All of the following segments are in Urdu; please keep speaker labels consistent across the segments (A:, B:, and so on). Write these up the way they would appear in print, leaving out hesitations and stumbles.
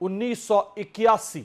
A: 1981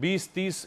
A: 20-30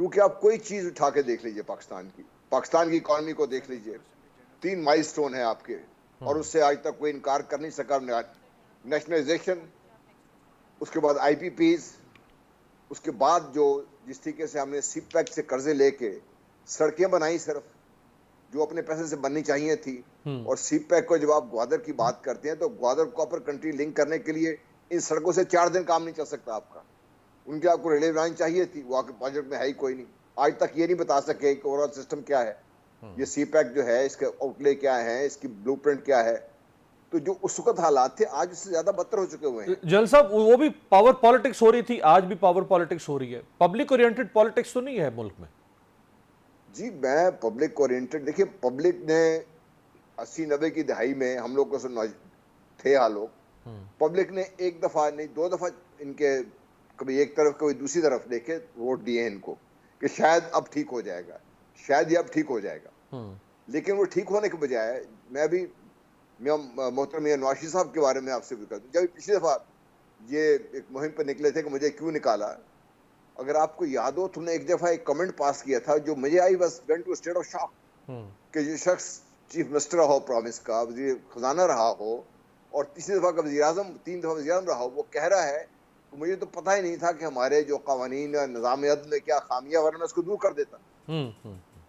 B: کیونکہ آپ کوئی چیز اٹھا کے دیکھ لیجئے پاکستان کی اکانومی کو دیکھ لیجئے، 3 مائل سٹون ہیں آپ کے، اور اس سے آج تک کوئی انکار کر نہیں سکا. نیشنلائزیشن، اس کے بعد آئی پی پیز، اس کے بعد جس طریقے سے ہم نے سی پیک سے قرضے لے کے سڑکیں بنائی صرف جو اپنے پیسے سے بننی چاہیے تھی. اور سی پیک کو جب آپ گوادر کی بات کرتے ہیں تو گوادر کو اپر کنٹری لنک کرنے کے لیے ان سڑکوں سے 4 دن کام نہیں چل سکتا آپ کا. ان کی آپ کو ریلوے لائن چاہیے تھی، وہ آپ کے بجٹ میں ہے ہی کوئی نہیں. آج تک یہ نہیں بتا سکے کہ اوور آل سسٹم کیا ہے، یہ سی پیک جو ہے اس کے آؤٹ لے کیا ہے، اس کی بلو پرنٹ کیا ہے. تو جو اس وقت حالات تھے آج اس سے زیادہ بدتر ہو چکے ہوئے ہیں.
A: جنرل صاحب وہ بھی پاور پالیٹکس ہو رہی تھی، آج بھی پاور پالیٹکس ہو رہی ہے. پبلک اورینٹڈ پالیٹکس تو نہیں ہے ملک میں.
B: جی میں پبلک اورینٹڈ، دیکھیے پبلک نے 80-90 کی دہائی میں ہم لوگ کو تھے لوگ، پبلک نے ایک دفعہ نہیں 2 دفعہ ان کے کبھی ایک طرف کبھی دوسری طرف دیکھے ووٹ دیے ان کو کہ شاید اب ٹھیک ہو جائے گا، شاید یہ اب ٹھیک ہو جائے گا. لیکن وہ ٹھیک ہونے کے بجائے میں محترم نواز شریف صاحب کے بارے میں آپ سے بھی کہتا ہوں، جب پچھلی دفعہ یہ ایک مہم پہ نکلے تھے کہ مجھے کیوں نکالا، اگر آپ کو یاد ہو تو نے ایک دفعہ ایک کمنٹ پاس کیا تھا جو مجھے آئی بس went to state of shock کہ یہ شخص چیف منسٹر رہا ہو پروونس کا، وزیر خزانہ رہا ہو، اور تیسری دفعہ کا وزیر اعظم، 3 دفعہ وزیر اعظم رہا ہو، وہ کہہ رہا ہے کہ مجھے تو پتہ ہی نہیں تھا کہ ہمارے جو قوانین نظام عدل میں کیا خامیاں، ورنہ میں اس کو دور کر دیتا.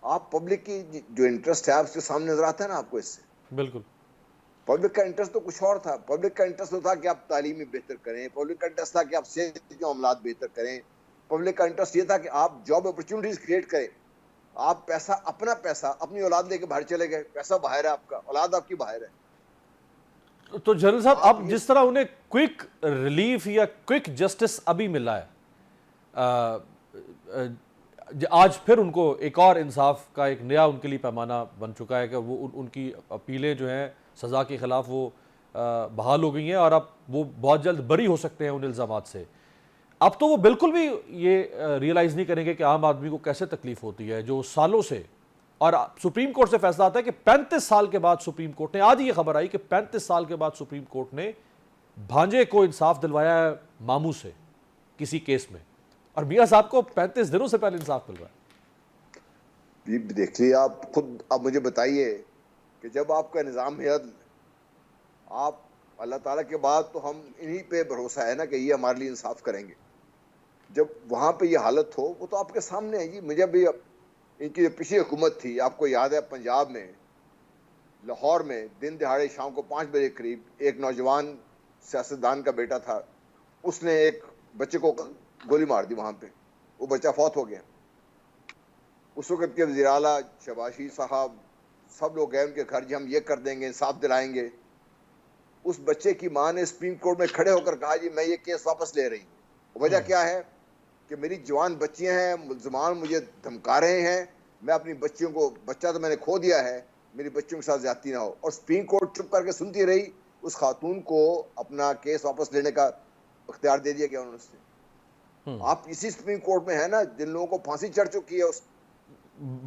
B: آپ پبلک کی جو انٹرسٹ ہے آپ کے سامنے نظر آتا ہے نا آپ کو. اس سے
A: بالکل
B: پبلک کا انٹرسٹ تو کچھ اور تھا. پبلک کا انٹرسٹ تو تھا کہ آپ تعلیمی بہتر کریں، پبلک کا انٹرسٹ تھا کہ آپ صحت کے معاملات بہتر کریں، پبلک کا انٹرسٹ یہ تھا کہ آپ جاب اپرچونٹیز کریٹ کریں. آپ اپنا پیسہ اپنی اولاد لے کے باہر چلے گئے، پیسہ باہر ہے آپ کا، اولاد آپ کی باہر ہے.
A: تو جنرل صاحب اب جس طرح انہیں کوئک ریلیف یا کوئک جسٹس ابھی ملا ہے، آج پھر ان کو ایک اور انصاف کا ایک نیا ان کے لیے پیمانہ بن چکا ہے کہ وہ ان کی اپیلیں جو ہیں سزا کے خلاف وہ بحال ہو گئی ہیں اور اب وہ بہت جلد بری ہو سکتے ہیں ان الزامات سے. اب تو وہ بالکل بھی یہ ریئلائز نہیں کریں گے کہ عام آدمی کو کیسے تکلیف ہوتی ہے جو سالوں سے، اور سپریم کورٹ سے فیصلہ آتا ہے کہ 35 سال کے بعد سپریم کورٹ نے، آج یہ خبر آئی کہ 35 سال کے بعد سپریم کورٹ نے بھانجے کو انصاف دلوایا ہے ماموں سے کسی کیس میں، اور میاں صاحب کو 35 دنوں سے پہلے انصاف مل رہا ہے.
B: دیکھیے آپ خود اب مجھے بتائیے کہ جب آپ کا نظام عدل، آپ اللہ تعالیٰ کے بعد تو ہم انہی پہ بھروسہ ہے نا کہ یہ ہمارے لیے انصاف کریں گے، جب وہاں پہ یہ حالت ہو وہ تو آپ کے سامنے ہے. جی مجھے بھی ان کی جو پچھلی حکومت تھی، آپ کو یاد ہے پنجاب میں لاہور میں دن دہاڑے شام کو 5 بجے قریب ایک نوجوان سیاستدان کا بیٹا تھا، اس نے ایک بچے کو گولی مار دی وہاں پہ، وہ بچہ فوت ہو گیا. اس وقت کے وزیر اعلیٰ شہباز شریف صاحب سب لوگ گئے ان کے گھر، جی ہم یہ کر دیں گے، انصاف دلائیں گے. اس بچے کی ماں نے سپریم کورٹ میں کھڑے ہو کر کہا جی میں یہ کیس واپس لے رہی ہوں. وجہ کیا ہے کہ میری جوان بچیاں ہیں، ملزمان مجھے دھمکا رہے ہیں، میں اپنی بچیوں کو، بچہ تو میں نے کھو دیا ہے، میری بچیوں کے ساتھ زیادتی نہ ہو. اور سپریم کورٹ چپ کر کے سنتی رہی. اس خاتون کو اپنا کیس واپس لینے کا اختیار دے دیا گیا انہوں سے. آپ اسی سپریم کورٹ میں ہیں نا جن لوگوں کو پھانسی چڑھ چکی ہے، اس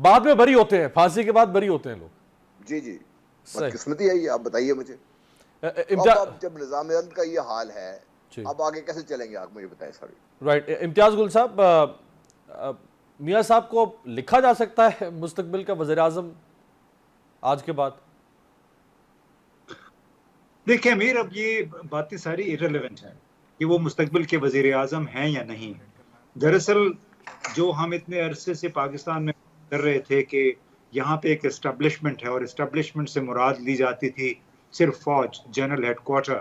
A: بعد میں بری ہوتے ہیں، پھانسی کے بعد بری ہوتے ہیں لوگ.
B: جی بدقسمتی ہے یہ. آپ بتائیے مجھے اب جب نظام عدل کا یہ حال ہے اب آگے کیسے چلیں گے، آپ مجھے بتائیں.
A: رائٹ. امتیاز گل صاحب، میاں صاحب کو لکھا جا سکتا ہے مستقبل کا وزیر اعظم آج کے بعد؟
C: دیکھیں امیر، اب یہ باتیں ساری ایرریلیونٹ ہیں کہ وہ مستقبل کے وزیر اعظم ہیں یا نہیں. دراصل جو ہم اتنے عرصے سے پاکستان میں کر رہے تھے کہ یہاں پہ ایک اسٹیبلشمنٹ ہے، اور اسٹیبلشمنٹ سے مراد لی جاتی تھی صرف فوج، جنرل ہیڈ کوارٹر.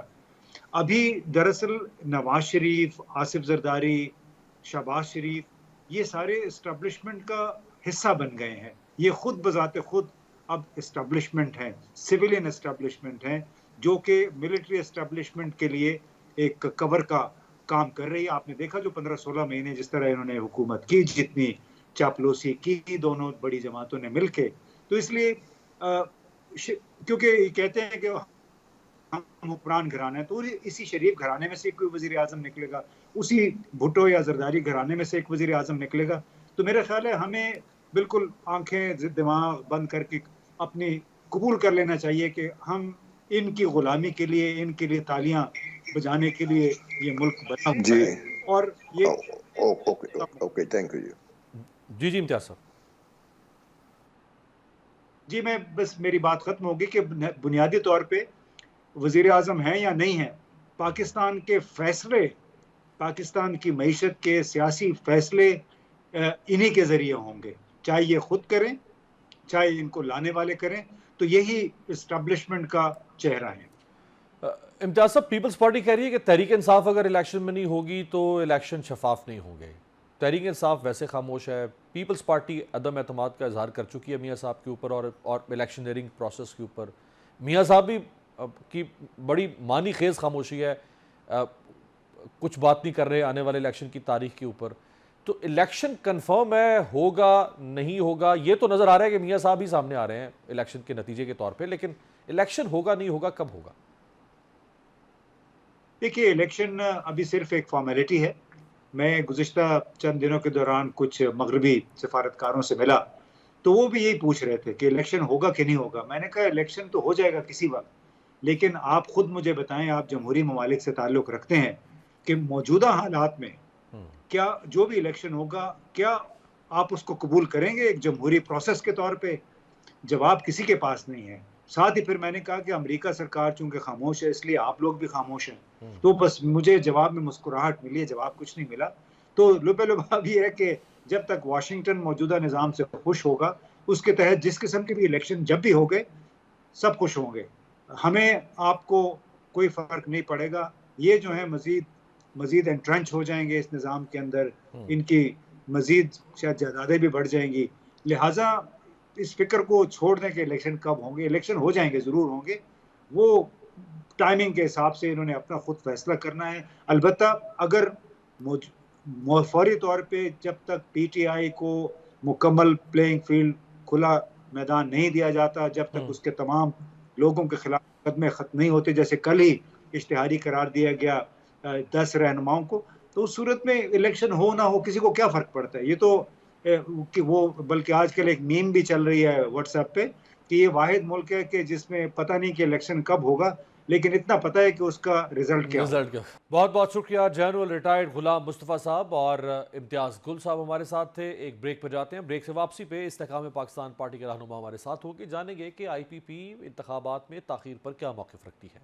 C: ابھی دراصل نواز شریف، آصف زرداری، شہباز شریف، یہ سارے اسٹیبلشمنٹ کا حصہ بن گئے ہیں. یہ خود بذات خود اب اسٹیبلشمنٹ ہیں، سویلین اسٹیبلشمنٹ ہیں، جو کہ ملٹری اسٹیبلشمنٹ کے لیے ایک کور کا کام کر رہی ہے. آپ نے دیکھا جو 15-16 مہینے جس طرح انہوں نے حکومت کی، جتنی چاپلوسی کی دونوں بڑی جماعتوں نے مل کے. تو اس لیے کیونکہ یہ کہتے ہیں کہ ہم حکمران گھرانا ہے، تو اسی شریف گھرانے میں سے کوئی وزیر اعظم نکلے گا، اسی بھٹو یا زرداری گھرانے میں سے ایک وزیر اعظم نکلے گا. تو میرا خیال ہے ہمیں بالکل آنکھیں دماغ بند کر کے اپنی قبول کر لینا چاہیے کہ ہم ان کی غلامی کے لیے، ان کے لیے تالیاں بجانے کے لیے یہ ملک بنا ہوا ہے. اور یہ
B: اوکے تھینک یو.
A: جی جی امتیاز صاحب.
C: جی میں بس میری بات ختم ہوگی کہ بنیادی طور پہ وزیر اعظم ہیں یا نہیں ہیں، پاکستان کے فیصلے، پاکستان کی معیشت کے سیاسی فیصلے انہی کے ذریعے ہوں گے، چاہے یہ خود کریں چاہے ان کو لانے والے کریں. تو یہی اسٹیبلشمنٹ کا چہرہ ہے.
A: امتیاز صاحب، پیپلز پارٹی کہہ رہی ہے کہ تحریک انصاف اگر الیکشن میں نہیں ہوگی تو الیکشن شفاف نہیں ہوں گے. تحریک انصاف ویسے خاموش ہے، پیپلز پارٹی عدم اعتماد کا اظہار کر چکی ہے میاں صاحب کے اوپر اور الیکشنئرنگ پروسیس کے اوپر. میاں صاحب بھی کی بڑی معنی خیز خاموشی ہے، کچھ بات نہیں کر رہے آنے والے الیکشن کی تاریخ کے اوپر. تو الیکشن کنفرم ہے، ہوگا نہیں ہوگا یہ تو نظر آ رہا ہے کہ میاں صاحب ہی سامنے آ رہے ہیں الیکشن کے نتیجے کے طور پہ، لیکن الیکشن ہوگا نہیں ہوگا کب ہوگا؟
C: دیکھیے الیکشن ابھی صرف ایک فارمیلٹی ہے. میں گزشتہ چند دنوں کے دوران کچھ مغربی سفارتکاروں سے ملا تو وہ بھی یہی پوچھ رہے تھے کہ الیکشن ہوگا کہ نہیں ہوگا. میں نے کہا الیکشن تو ہو جائے گا کسی وقت، لیکن آپ خود مجھے بتائیں، آپ جمہوری ممالک سے تعلق رکھتے ہیں، کہ موجودہ حالات میں کیا جو بھی الیکشن ہوگا کیا آپ اس کو قبول کریں گے ایک جمہوری پروسیس کے طور پہ؟ جواب کسی کے پاس نہیں ہے. ساتھ ہی پھر میں نے کہا کہ امریکہ سرکار چونکہ خاموش ہے اس لیے آپ لوگ بھی خاموش ہیں. تو بس مجھے جواب میں مسکراہٹ ملی ہے، جواب کچھ نہیں ملا. تو لبے لباب یہ ہے کہ جب تک واشنگٹن موجودہ نظام سے خوش ہوگا، اس کے تحت جس قسم کے بھی الیکشن جب بھی ہوگے سب خوش ہوں گے. ہمیں آپ کو کوئی فرق نہیں پڑے گا. یہ جو ہے مزید انٹرنچ ہو جائیں گے اس نظام کے اندر، ان کی مزید شاید جائیدادیں بھی بڑھ جائیں گی. لہٰذا اس فکر کو چھوڑ دیں کہ الیکشن کب ہوں گے. الیکشن ہو جائیں گے، ضرور ہوں گے. وہ ٹائمنگ کے حساب سے انہوں نے اپنا خود فیصلہ کرنا ہے. البتہ اگر فوری طور پہ جب تک پی ٹی آئی کو مکمل پلینگ فیلڈ، کھلا میدان نہیں دیا جاتا، جب تک اس کے تمام لوگوں کے خلاف مقدمے ختم نہیں ہوتے، جیسے کل ہی اشتہاری قرار دیا گیا 10 رہنماؤں کو، تو اس صورت میں الیکشن ہو نہ ہو کسی کو کیا فرق پڑتا ہے. یہ تو وہ بلکہ آج کل ایک میم بھی چل رہی ہے واٹس ایپ پہ کہ یہ واحد ملک ہے کہ جس میں پتہ نہیں کہ الیکشن کب ہوگا، لیکن اتنا پتہ ہے کہ اس کا رزلٹ کیا ہوگا.
A: بہت بہت شکریہ جنرل ریٹائرڈ غلام مصطفیٰ صاحب اور امتیاز گل صاحب ہمارے ساتھ تھے. ایک بریک پہ جاتے ہیں، بریک سے واپسی پہ استحکام پاکستان پارٹی کے رہنما ہمارے ساتھ ہوں گے. جانیں گے کہ آئی پی پی انتخابات میں تاخیر پر کیا موقف رکھتی ہے.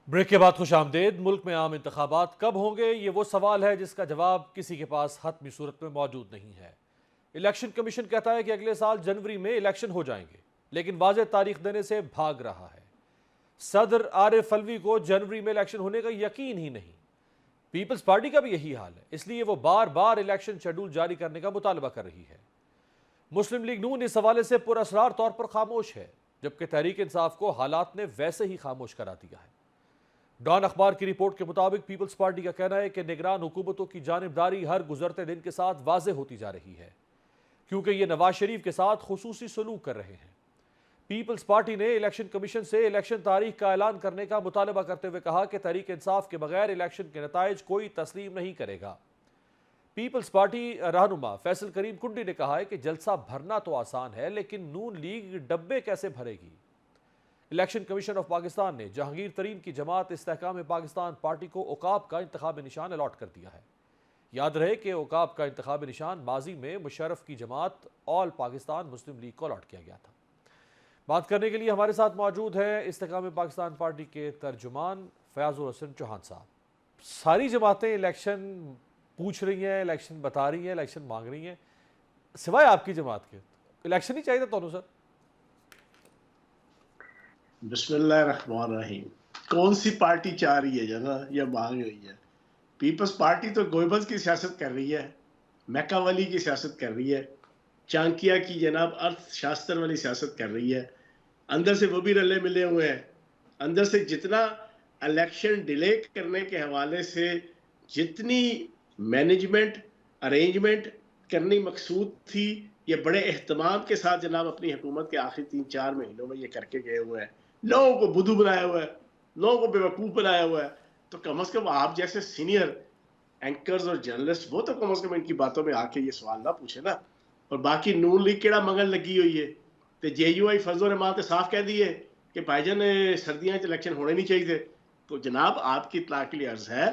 A: بریک کے بعد خوش آمدید. ملک میں عام انتخابات کب ہوں گے، یہ وہ سوال ہے جس کا جواب کسی کے پاس حتمی صورت میں موجود نہیں ہے. الیکشن کمیشن کہتا ہے کہ اگلے سال جنوری میں الیکشن ہو جائیں گے، لیکن واضح تاریخ دینے سے بھاگ رہا ہے. صدر عارف الوی کو جنوری میں الیکشن ہونے کا یقین ہی نہیں. پیپلز پارٹی کا بھی یہی حال ہے، اس لیے وہ بار بار الیکشن شیڈول جاری کرنے کا مطالبہ کر رہی ہے. مسلم لیگ نون اس حوالے سے پراسرار طور پر خاموش ہے، جبکہ تحریک انصاف کو حالات نے ویسے ہی خاموش کرا دیا ہے. ڈان اخبار کی رپورٹ کے مطابق پیپلز پارٹی کا کہنا ہے کہ نگران حکومتوں کی جانبداری ہر گزرتے دن کے ساتھ واضح ہوتی جا رہی ہے، کیونکہ یہ نواز شریف کے ساتھ خصوصی سلوک کر رہے ہیں. پیپلز پارٹی نے الیکشن کمیشن سے الیکشن تاریخ کا اعلان کرنے کا مطالبہ کرتے ہوئے کہا کہ تحریک انصاف کے بغیر الیکشن کے نتائج کوئی تسلیم نہیں کرے گا. پیپلز پارٹی رہنما فیصل کریم کنڈی نے کہا ہے کہ جلسہ بھرنا تو آسان ہے، لیکن نون لیگ ڈبے کیسے بھرے گی. الیکشن کمیشن آف پاکستان نے جہانگیر ترین کی جماعت استحکام پاکستان پارٹی کو عقاب کا انتخابی نشان الاٹ کر دیا ہے. یاد رہے کہ عقاب کا انتخابی نشان ماضی میں مشرف کی جماعت آل پاکستان مسلم لیگ کو الاٹ کیا گیا تھا. بات کرنے کے لیے ہمارے ساتھ موجود ہے استحکام پاکستان پارٹی کے ترجمان فیاض الحسن چوہان صاحب. ساری جماعتیں الیکشن پوچھ رہی ہیں، الیکشن بتا رہی ہیں، الیکشن مانگ رہی ہیں، سوائے آپ کی جماعت کے. الیکشن ہی چاہیے تھا سر.
D: بسم اللہ الرحمن الرحیم. کون سی پارٹی چاہ رہی ہے جنا یا مانگ رہی ہے؟ پیپلز پارٹی تو گوئبلز کی سیاست کر رہی ہے، میکاولی کی سیاست کر رہی ہے، چانکیا کی جناب ارتھ شاستر والی سیاست کر رہی ہے. اندر سے وہ بھی رلے ملے ہوئے ہیں. اندر سے جتنا الیکشن ڈیلے کرنے کے حوالے سے جتنی مینجمنٹ ارینجمنٹ کرنی مقصود تھی، یہ بڑے اہتمام کے ساتھ جناب اپنی حکومت کے آخری 3-4 مہینوں میں یہ کر کے گئے ہوئے ہیں. لوگوں کو بدھو بنایا ہوا ہے، لوگوں کو بیوقوف بنایا ہوا ہے. تو کم از کم آپ جیسے سینئر اینکرز اور جرنلسٹ وہ تو کم از کم ان کی باتوں میں آ کے یہ سوال نہ پوچھے نا. اور باقی نون لیگ کیڑا منگل لگی ہوئی ہے. تے جے یو آئی فضل الرحمان تے صاف کہہ دیے کہ بھائی جان سردیاں وچ الیکشن ہونے نہیں چاہیے. تو جناب آپ کی اطلاع کے لیے عرض ہے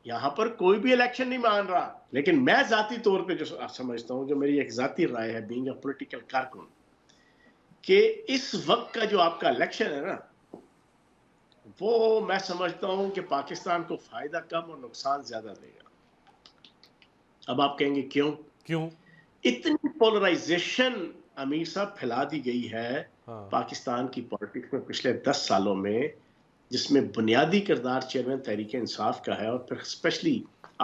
D: یہاں پر کوئی بھی الیکشن نہیں مان رہا, لیکن میں ذاتی طور پہ جو سمجھتا ہوں, جو میری ایک ذاتی رائے ہے بینگ اے پولیٹیکل کارکن, کہ اس وقت کا جو آپ کا الیکشن ہے نا, وہ میں سمجھتا ہوں کہ پاکستان کو فائدہ کم اور نقصان زیادہ دے گا. اب آپ کہیں گے کیوں؟ اتنی پولرائزیشن امیر صاحب پھیلا دی گئی ہے پاکستان کی پالیٹکس میں پچھلے 10 سالوں میں, جس میں بنیادی کردار چیئرمین تحریک انصاف کا ہے, اور پھر اسپیشلی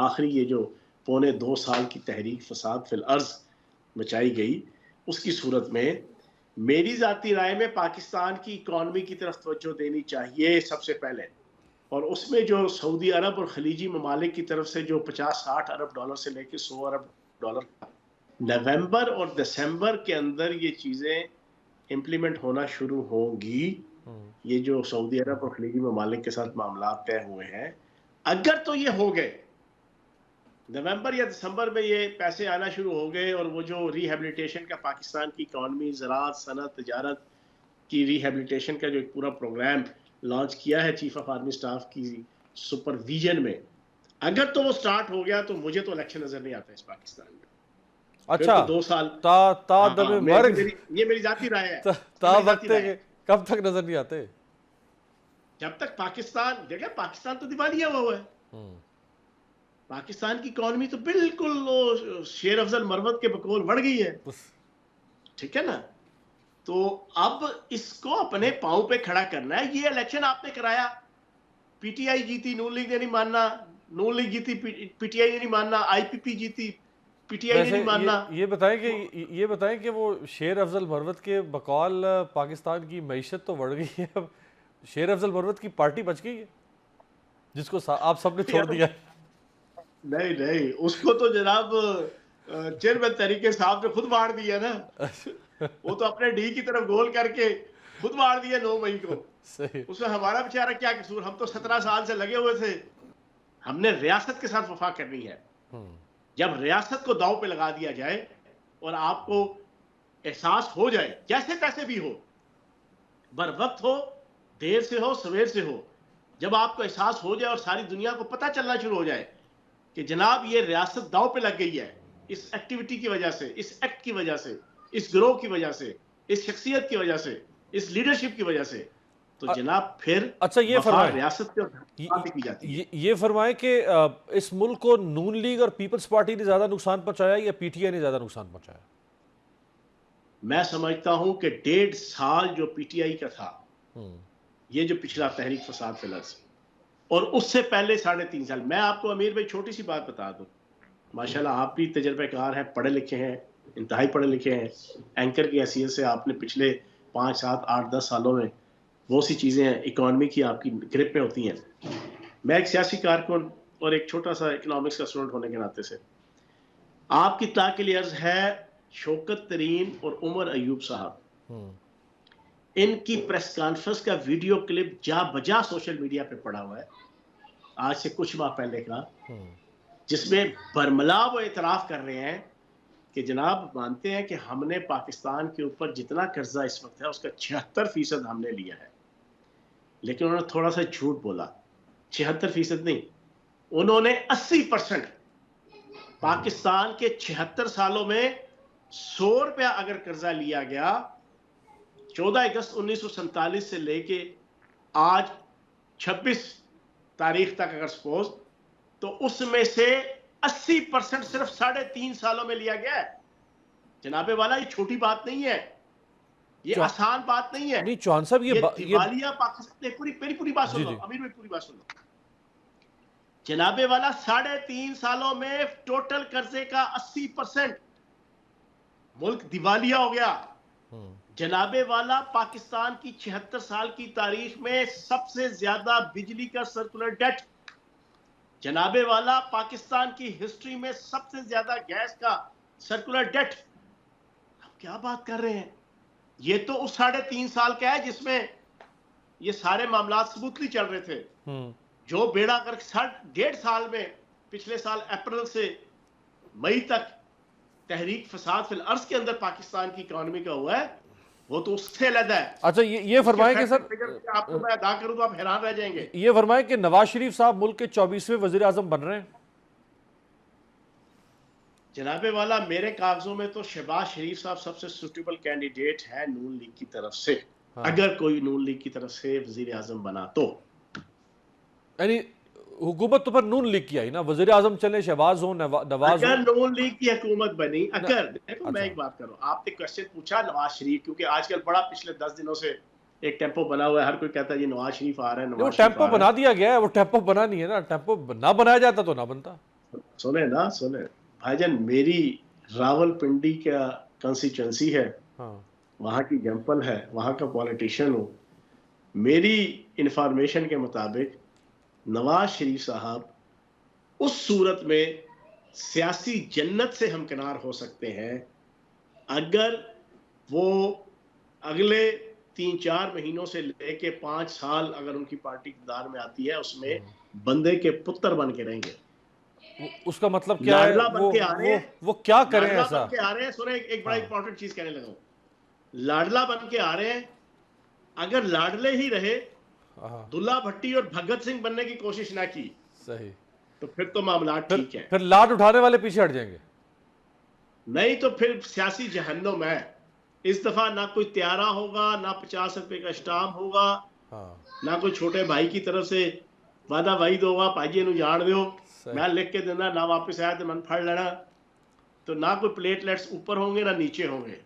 D: آخری یہ جو 1.25 سال کی تحریک فساد فی الارض مچائی گئی, اس کی صورت میں میری ذاتی رائے میں پاکستان کی اکانومی کی طرف توجہ دینی چاہیے سب سے پہلے. اور اس میں جو سعودی عرب اور خلیجی ممالک کی طرف سے جو 50-60 ارب ڈالر سے لے کے 100 ارب ڈالر, نومبر اور دسمبر کے اندر یہ چیزیں امپلیمنٹ ہونا شروع ہوں گی. یہ جو سعودی عرب اور خلیجی ممالک کے ساتھ معاملات طے ہوئے ہیں, اگر تو یہ ہو گئے نومبر یا دسمبر میں, یہ پیسے آنا شروع ہو گئے, اور وہ جو ریہیبلیٹیشن کا پاکستان کی اکانومی, زراعت, صنعت, تجارت کی ریہیبلیٹیشن کا جو ایک پورا پروگرام لانچ کیا ہے چیف آف آرمی سٹاف کی سپرویژن میں, اگر تو وہ سٹارٹ ہو گیا تو مجھے تو الیکشن نظر نہیں آتا اس پاکستان میں.
A: اچھا,
D: 2 سال
A: تا دم مرگ,
D: یہ میری ذاتی رائے ہے.
A: تا وقت کب تک نظر نہیں آتے؟
D: جب تک پاکستان, دیکھیں پاکستان تو دیوالیہ ہوا ہے, پاکستان کی اکانومی تو بالکل شیر افضل مروت کے بقول بڑھ گئی ہے, ٹھیک ہے نا. تو اب اس کو اپنے پاؤں پہ کھڑا کرنا ہے. یہ الیکشن آپ نے کرایا, پی ٹی آئی جیتی, نون لیگ نے نہیں ماننا, نون لیگ جیتی, پی ٹی آئی نے نہیں ماننا, آئی پی پی جیتی, پی ٹی آئی نے نہیں ماننا.
A: یہ بتائیں کہ وہ شیر افضل مروت کے بقول پاکستان کی معیشت تو بڑھ گئی ہے, اب شیر افضل مروت کی پارٹی بچ گئی ہے جس کو آپ سب نے چھوڑ دیا؟
D: نہیں, اس کو تو جناب چیئرمین تحریک صاحب نے خود مار دیا نا. وہ تو اپنے ڈی کی طرف گول کر کے خود مار دیا 9 مئی کو. اس میں ہمارا بیچارہ کیا قصور, ہم تو 17 سال سے لگے ہوئے تھے. ہم نے ریاست کے ساتھ وفا کرنی ہے. جب ریاست کو داؤ پہ لگا دیا جائے اور آپ کو احساس ہو جائے, جیسے تیسے بھی ہو, بر وقت ہو, دیر سے ہو, سویر سے ہو, جب آپ کو احساس ہو جائے اور ساری دنیا کو پتہ چلنا شروع ہو جائے کہ جناب یہ ریاست داؤ پہ لگ گئی ہے اس ایکٹیویٹی کی وجہ سے, اس ایکٹ کی وجہ سے, اس گروہ کی وجہ سے, اس شخصیت کی وجہ سے, اس لیڈرشپ کی وجہ سے, تو جناب پھر
A: اچھا یہ فرمائیں,
D: ریاست کی جاتی ہے.
A: یہ فرمائیں کہ اس ملک کو نون لیگ اور پیپلز پارٹی نے زیادہ نقصان پہنچایا یا پی ٹی آئی نے زیادہ نقصان پہنچایا؟
D: میں سمجھتا ہوں کہ 1.5 سال جو پی ٹی آئی کا تھا, یہ جو پچھلا تحریک فساد فی الارض, اور اس سے پہلے 3.5 سال. میں آپ کو امیر بھائی چھوٹی سی بات بتا دوں, ماشاءاللہ آپ بھی تجربہ کار ہیں, پڑھے لکھے ہیں, انتہائی پڑھے لکھے ہیں, اینکر کی حیثیت سے آپ نے پچھلے 5, 7, 8, 10 سالوں میں بہت سی چیزیں ہیں اکانومی کی آپ کی گرپ میں ہوتی ہیں. میں ایک سیاسی کارکن اور ایک چھوٹا سا اکنامکس کا اسٹوڈنٹ ہونے کے ناطے سے آپ کی اطلاع کے لیے عرض ہے, شوکت ترین اور عمر ایوب صاحب, ان کی پریس کانفرنس کا ویڈیو کلپ جا بجا سوشل میڈیا پہ پڑا ہوا ہے آج سے کچھ ماہ پہلے کا, جس میں برملا وہ اعتراف کر رہے ہیں کہ جناب مانتے ہیں کہ ہم نے پاکستان کے اوپر جتنا قرضہ اس وقت ہے اس کا 76% ہم نے لیا ہے. لیکن انہوں نے تھوڑا سا جھوٹ بولا, 76% نہیں, انہوں نے 80%. پاکستان کے 76 سالوں میں 100 روپیہ اگر قرضہ لیا گیا 14 اگست 1947 سے لے کے آج 26 تاریخ تک اگر سپوز, تو اس میں سے 80% صرف 3.5 سالوں میں لیا گیا ہے. جناب والا یہ چھوٹی بات نہیں ہے, یہ آسان بات نہیں ہے.
A: نہیں چوہان صاحب,
D: یہ دیوالیہ پاکستان, میری پوری بات سن لو امیر بھائی, پوری بات سن لو. جناب والا 3.5 سالوں میں ٹوٹل قرضے کا 80% ملک دیوالیہ ہو گیا. جناب والا پاکستان کی 76 سال کی تاریخ میں سب سے زیادہ بجلی کا سرکولر ڈیٹ. جناب والا پاکستان کی ہسٹری میں سب سے زیادہ گیس کا سرکولر ڈیٹ. ہم کیا بات کر رہے ہیں, یہ تو اس 3.5 سال کا ہے جس میں یہ سارے معاملات ثبوتلی چل رہے تھے. جو بیڑا کر 1.5 سال میں, پچھلے سال اپریل سے مئی تک تحریک فساد فی الارض کے اندر پاکستان کی اکانومی کا ہوا ہے, وہ تو اس سے علیحدہ ہے.
A: اچھا یہ فرمائیں کہ سر
D: آپ کو میں ادا کروں تو آپ حیران رہ جائیں گے.
A: یہ فرمائیں کہ نواز شریف صاحب ملک کے 24ویں وزیر اعظم بن رہے ہیں.
D: جناب والا میرے کاغذوں میں تو شہباز شریف صاحب سب سے سوٹیبل کینڈیڈیٹ ہے نون لیگ کی طرف سے, اگر کوئی نون لیگ کی طرف سے وزیر اعظم بنا تو.
A: یعنی حکومت تو پر نون لیگ کی آئی نا, وزیر اعظم چلے شہباز ہوں نواز
D: اگر
A: ہوں.
D: نون لیگ کی حکومت بنی, اگر دیکھو میں ایک بات کروں, آپ نے کوشچن پوچھا نواز شریف, کیونکہ آج کل بڑا پچھلے 10 دنوں سے ایک ٹیمپو بنا ہوا ہے, ہر کوئی کہتا ہے یہ نواز شریف آ رہا ہے,
A: وہ
D: نواز شریف
A: ٹیمپو
D: آ رہا
A: بنا دیا گیا ہے, وہ ٹیمپو بنا نہیں ہے نا, ٹیمپو نہ بنایا جاتا تو نہ بنتا.
D: سنیں بھائی جان, میری راول پنڈی کا کنسٹیچوئنسی ہے, وہاں کی جمپل ہے, وہاں کا پولیٹیشین ہوں. میری انفارمیشن کے مطابق نواز شریف صاحب اس صورت میں سیاسی جنت سے ہمکنار ہو سکتے ہیں اگر وہ اگلے 3-4 مہینوں سے لے کے 5 سال اگر ان کی پارٹی اقتدار میں آتی ہے, اس میں بندے کے پتر بن کے رہیں گے.
A: اس کا مطلب کیا ہے,
D: لاڈلا بن کے آ رہے ہیں,
A: وہ کیا کریں
D: لاڈلا
A: ایسا.
D: بن کے آ رہے ہیں. سنیں ایک بڑا امپورٹنٹ چیز کہنے لگا ہوں, لاڈلا بن کے آ رہے ہیں, اگر لاڈلے ہی رہے, دلہ بھٹی اور بھگت سنگھ بننے کی کوشش نہ کی,
A: صحیح,
D: تو پھر تو معاملات ٹھیک ہیں.
A: پھر لاٹ اٹھانے والے پیچھے ہٹ جائیں گے.
D: نہیں تو پھر سیاسی جہنم ہے. اس دفعہ نہ کوئی تیارہ ہوگا, نہ 50 روپے کا اسٹامپ ہوگا, نہ کوئی چھوٹے بھائی کی طرف سے وعدہ وعید ہوگا, پاجی نو جان دیو, میں لکھ کے دینا, نہ واپس آیا تو من پھڑ لینا. تو نہ کوئی پلیٹلیٹس اوپر ہوں گے نہ نیچے ہوں گے.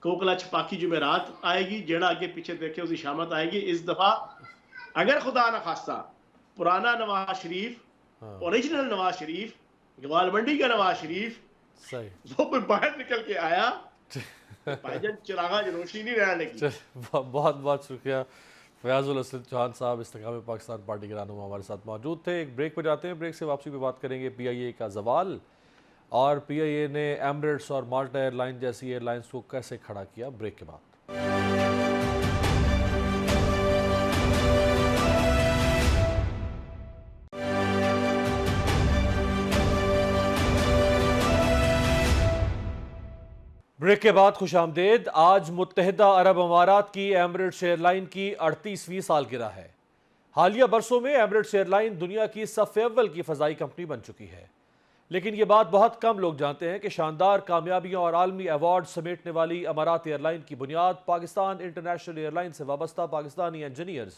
D: کوکلا چھپاکی جمعرات آئے گی, جیڑا آگے پیچھے دیکھے اسی شامت آئے گی. اس دفعہ اگر خدا نہ خواستہ پرانا نواز شریف, اوریجنل نواز شریف, گوال منڈی کا نواز شریف, وہ کوئی باہر نکل کے آیا, بھائی جان چراغاں روشنی نہیں رہنے کی.
A: بہت بہت شکریہ فیاض الاسد چوہان صاحب, استحکام پاکستان پارٹی کے رہنما ہمارے ساتھ موجود تھے. ایک بریک پہ جاتے ہیں, بریک سے واپسی پہ بات کریں گے پی آئی اے کا زوال, اور پی آئی اے نے ایمریٹس اور مالٹا ایئر لائن جیسی ایئر لائنز کو کیسے کھڑا کیا. بریک کے بعد. بریک کے بعد خوش آمدید. آج متحدہ عرب امارات کی ایمریٹس ایئر لائن کی 38ویں سالگرہ ہے. حالیہ برسوں میں ایمریٹس ایئر لائن دنیا کی صف اول کی فضائی کمپنی بن چکی ہے, لیکن یہ بات بہت کم لوگ جانتے ہیں کہ شاندار کامیابیوں اور عالمی ایوارڈ سمیٹنے والی امارات ایئر لائن کی بنیاد پاکستان انٹرنیشنل ایئر لائن سے وابستہ پاکستانی انجینئرز,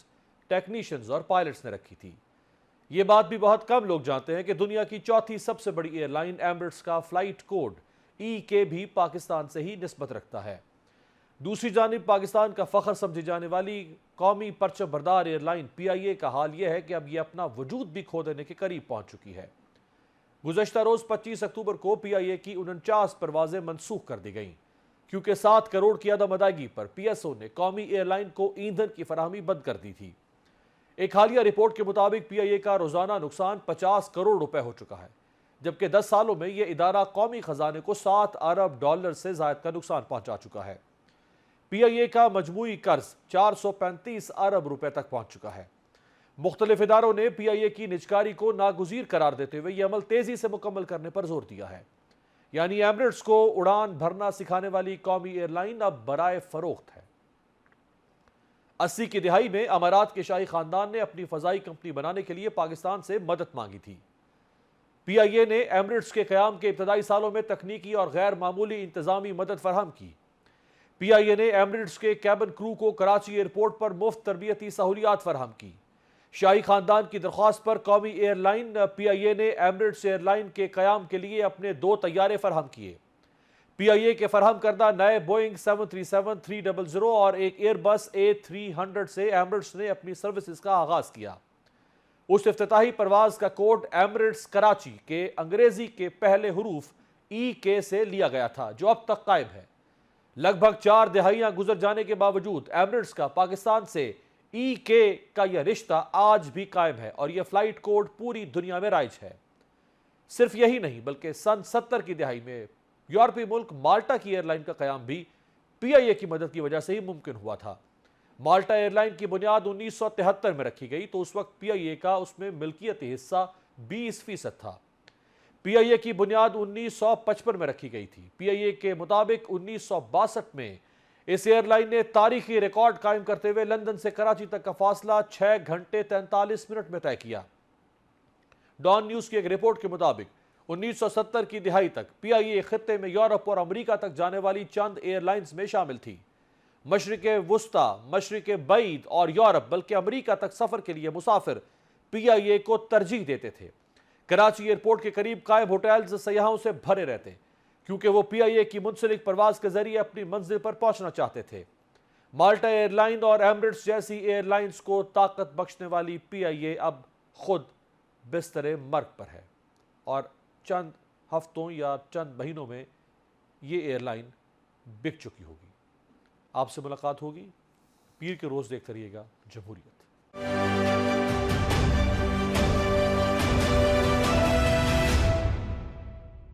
A: ٹیکنیشینز اور پائلٹس نے رکھی تھی. یہ بات بھی بہت کم لوگ جانتے ہیں کہ دنیا کی چوتھی سب سے بڑی ایئر لائن ایمریٹس کا فلائٹ کوڈ کے بھی پاکستان سے ہی نسبت رکھتا ہے. دوسری جانب پاکستان کا فخر سمجھی جانے والی قومی پرچم بردار ایئر لائن پی آئی اے کا حال یہ ہے کہ اب یہ اپنا وجود بھی کھو دینے کے قریب پہنچ چکی ہے. گزشتہ روز 25 اکتوبر کو پی آئی اے کی 49 پروازیں منسوخ کر دی گئیں, کیونکہ 7 کروڑ کی عدم ادائیگی پر پی ایس او نے قومی ایئر لائن کو ایندھن کی فراہمی بند کر دی تھی. ایک حالیہ رپورٹ کے مطابق پی آئی اے کا روزانہ نقصان 50 کروڑ روپے ہو چکا ہے, جبکہ 10 سالوں میں یہ ادارہ قومی خزانے کو 7 ارب ڈالر سے زائد کا نقصان پہنچا چکا ہے. پی آئی اے کا مجموعی قرض 435 ارب روپے تک پہنچ چکا ہے. مختلف اداروں نے پی آئی اے کی نجکاری کو ناگزیر قرار دیتے ہوئے یہ عمل تیزی سے مکمل کرنے پر زور دیا ہے. یعنی ایمریٹس کو اڑان بھرنا سکھانے والی قومی ایئر لائن اب برائے فروخت ہے. 80 کی دہائی میں امارات کے شاہی خاندان نے اپنی فضائی کمپنی بنانے کے لیے پاکستان سے مدد مانگی تھی. پی آئی اے نے ایمریٹس کے قیام کے ابتدائی سالوں میں تکنیکی اور غیر معمولی انتظامی مدد فراہم کی. پی آئی اے نے ایمریٹس کے کیبن کرو کو کراچی ایئرپورٹ پر مفت تربیتی سہولیات فراہم کی. شاہی خاندان کی درخواست پر قومی ایئر لائن پی آئی اے نے ایمریٹس ایئر لائن کے قیام کے لیے اپنے 2 طیارے فراہم کیے. پی آئی اے کے فراہم کردہ نئے بوئنگ 737-300 اور ایک ایئر بس A300 سے ایمریٹس نے اپنی سروسز کا آغاز کیا. اس افتتاحی پرواز کا کوڈ ایمریٹس کراچی کے انگریزی کے پہلے حروف کے سے لیا گیا تھا, جو اب تک قائم ہے. لگ بھگ 4 دہائیاں گزر جانے کے باوجود ایمریٹس کا پاکستان سے کے کا یہ رشتہ آج بھی قائم ہے, اور یہ فلائٹ کوڈ پوری دنیا میں رائج ہے. صرف یہی نہیں بلکہ سن 70 کی دہائی میں یورپی ملک مالٹا کی ایئر لائن کا قیام بھی پی آئی اے کی مدد کی وجہ سے ہی ممکن ہوا تھا. مالٹا ایئر لائن کی بنیاد 1973 میں رکھی گئی تو اس وقت پی آئی اے کا اس میں ملکیتی حصہ 20% تھا. پی آئی اے کی بنیاد 1955 میں رکھی گئی تھی. پی آئی اے کے مطابق 1962 میں اس ایئر لائن نے تاریخی ریکارڈ قائم کرتے ہوئے لندن سے کراچی تک کا فاصلہ 6 گھنٹے 43 منٹ میں طے کیا۔ ڈان نیوز کی ایک رپورٹ کے مطابق 1970 کی دہائی تک پی آئی اے خطے میں یورپ اور امریکہ تک جانے والی چند ایئر لائنز میں شامل تھی۔ مشرق وسطی، مشرق بعید اور یورپ بلکہ امریکہ تک سفر کے لیے مسافر پی آئی اے کو ترجیح دیتے تھے۔ کراچی ایئرپورٹ کے قریب قائم ہوٹلز سیاحوں سے بھرے رہتے کیونکہ وہ پی آئی اے کی منسلک پرواز کے ذریعے اپنی منزل پر پہنچنا چاہتے تھے۔ مالٹا ایئر لائن اور ایمریٹس جیسی ایئر لائنز کو طاقت بخشنے والی پی آئی اے اب خود بستر مرگ پر ہے اور چند ہفتوں یا چند مہینوں میں یہ ایئر لائن بک چکی ہوگی۔ آپ سے ملاقات ہوگی پیر کے روز، دیکھتے رہیے گا جمہوریت۔